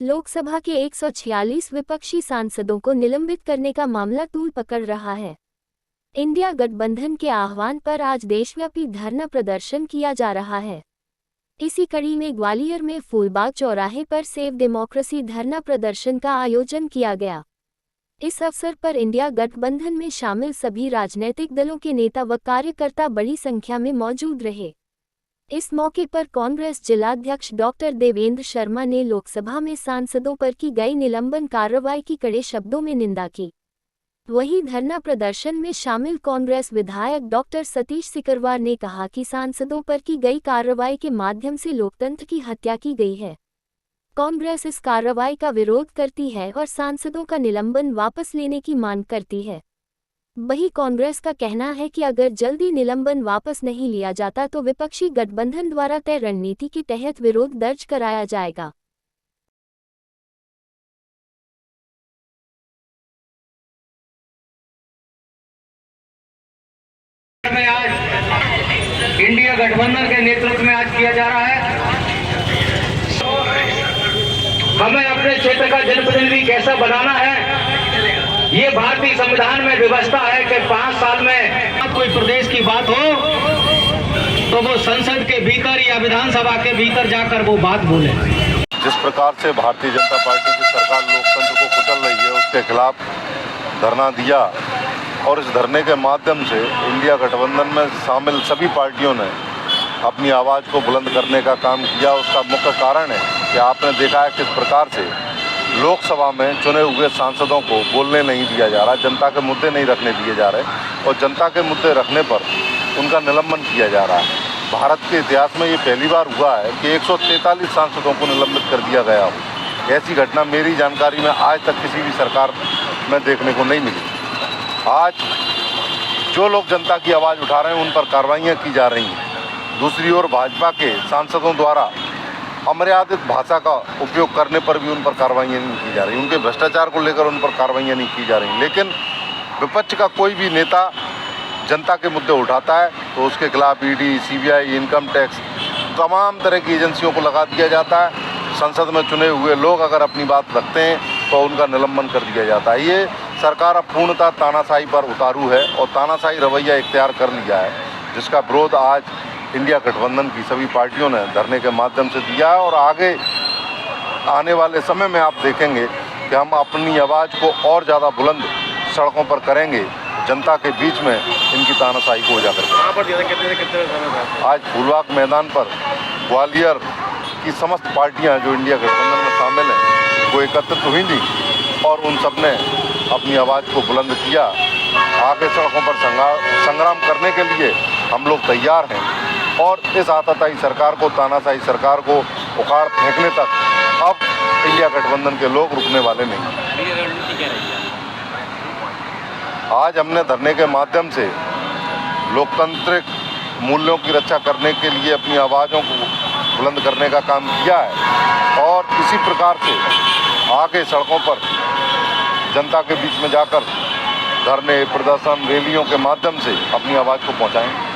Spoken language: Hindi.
लोकसभा के 146 विपक्षी सांसदों को निलंबित करने का मामला तूल पकड़ रहा है। इंडिया गठबंधन के आह्वान पर आज देशव्यापी धरना प्रदर्शन किया जा रहा है। इसी कड़ी में ग्वालियर में फूलबाग चौराहे पर सेव डेमोक्रेसी धरना प्रदर्शन का आयोजन किया गया। इस अवसर पर इंडिया गठबंधन में शामिल सभी राजनीतिक दलों के नेता व कार्यकर्ता बड़ी संख्या में मौजूद रहे। इस मौके पर कांग्रेस जिलाध्यक्ष डॉक्टर देवेंद्र शर्मा ने लोकसभा में सांसदों पर की गई निलंबन कार्रवाई की कड़े शब्दों में निंदा की। वहीं धरना प्रदर्शन में शामिल कांग्रेस विधायक डॉक्टर सतीश सिकरवार ने कहा कि सांसदों पर की गई कार्रवाई के माध्यम से लोकतंत्र की हत्या की गई है। कांग्रेस इस कार्रवाई का विरोध करती है और सांसदों का निलंबन वापस लेने की मांग करती है। वहीं कांग्रेस का कहना है कि अगर जल्दी निलंबन वापस नहीं लिया जाता तो विपक्षी गठबंधन द्वारा तय रणनीति के तहत विरोध दर्ज कराया जाएगा। आज इंडिया गठबंधन के नेतृत्व में आज किया जा रहा है। हमें अपने क्षेत्र का जनप्रतिनिधि कैसा बनाना है, ये भारतीय संविधान में व्यवस्था है कि 5 साल में कोई प्रदेश की बात हो तो वो संसद के भीतर या विधानसभा के भीतर जाकर वो बात बोले। जिस प्रकार से भारतीय जनता पार्टी की सरकार लोकतंत्र को कुचल रही है, उसके खिलाफ धरना दिया और इस धरने के माध्यम से इंडिया गठबंधन में शामिल सभी पार्टियों ने अपनी आवाज़ को बुलंद करने का काम किया। उसका मुख्य कारण है कि आपने देखा है किस प्रकार से लोकसभा में चुने हुए सांसदों को बोलने नहीं दिया जा रहा, जनता के मुद्दे नहीं रखने दिए जा रहे और जनता के मुद्दे रखने पर उनका निलंबन किया जा रहा है। भारत के इतिहास में ये पहली बार हुआ है कि 143 सांसदों को निलंबित कर दिया गया हो। ऐसी घटना मेरी जानकारी में आज तक किसी भी सरकार में देखने को नहीं मिली। आज जो लोग जनता की आवाज़ उठा रहे हैं उन पर कार्रवाइयाँ की जा रही हैं। दूसरी ओर भाजपा के सांसदों द्वारा अमर्यादित भाषा का उपयोग करने पर भी उन पर कार्रवाइयाँ नहीं की जा रही, उनके भ्रष्टाचार को लेकर उन पर कार्रवाइयाँ नहीं की जा रही। लेकिन विपक्ष का कोई भी नेता जनता के मुद्दे उठाता है तो उसके खिलाफ ईडी, सीबीआई, इनकम टैक्स, तमाम तरह की एजेंसियों को लगा दिया जाता है। संसद में चुने हुए लोग अगर अपनी बात रखते हैं तो उनका निलंबन कर दिया जाता है। ये सरकार अब पूर्णतः तानाशाही पर उतारू है और तानाशाही रवैया इख्तियार कर लिया है, जिसका विरोध आज इंडिया गठबंधन की सभी पार्टियों ने धरने के माध्यम से दिया है। और आगे आने वाले समय में आप देखेंगे कि हम अपनी आवाज़ को और ज़्यादा बुलंद सड़कों पर करेंगे, जनता के बीच में इनकी तानाशाही को उजागर करेंगे। आज फूलबाग मैदान पर ग्वालियर की समस्त पार्टियां जो इंडिया गठबंधन में शामिल हैं वो एकत्रित हुई थी और उन सब ने अपनी आवाज़ को बुलंद किया। आगे सड़कों पर संग्राम करने के लिए हम लोग तैयार हैं और इस आताताई सरकार को, तानाशाही सरकार को उखाड़ फेंकने तक अब इंडिया गठबंधन के लोग रुकने वाले नहीं। आज हमने धरने के माध्यम से लोकतांत्रिक मूल्यों की रक्षा करने के लिए अपनी आवाज़ों को बुलंद करने का काम किया है और इसी प्रकार से आगे सड़कों पर जनता के बीच में जाकर धरने, प्रदर्शन, रैलियों के माध्यम से अपनी आवाज़ को पहुंचाएं।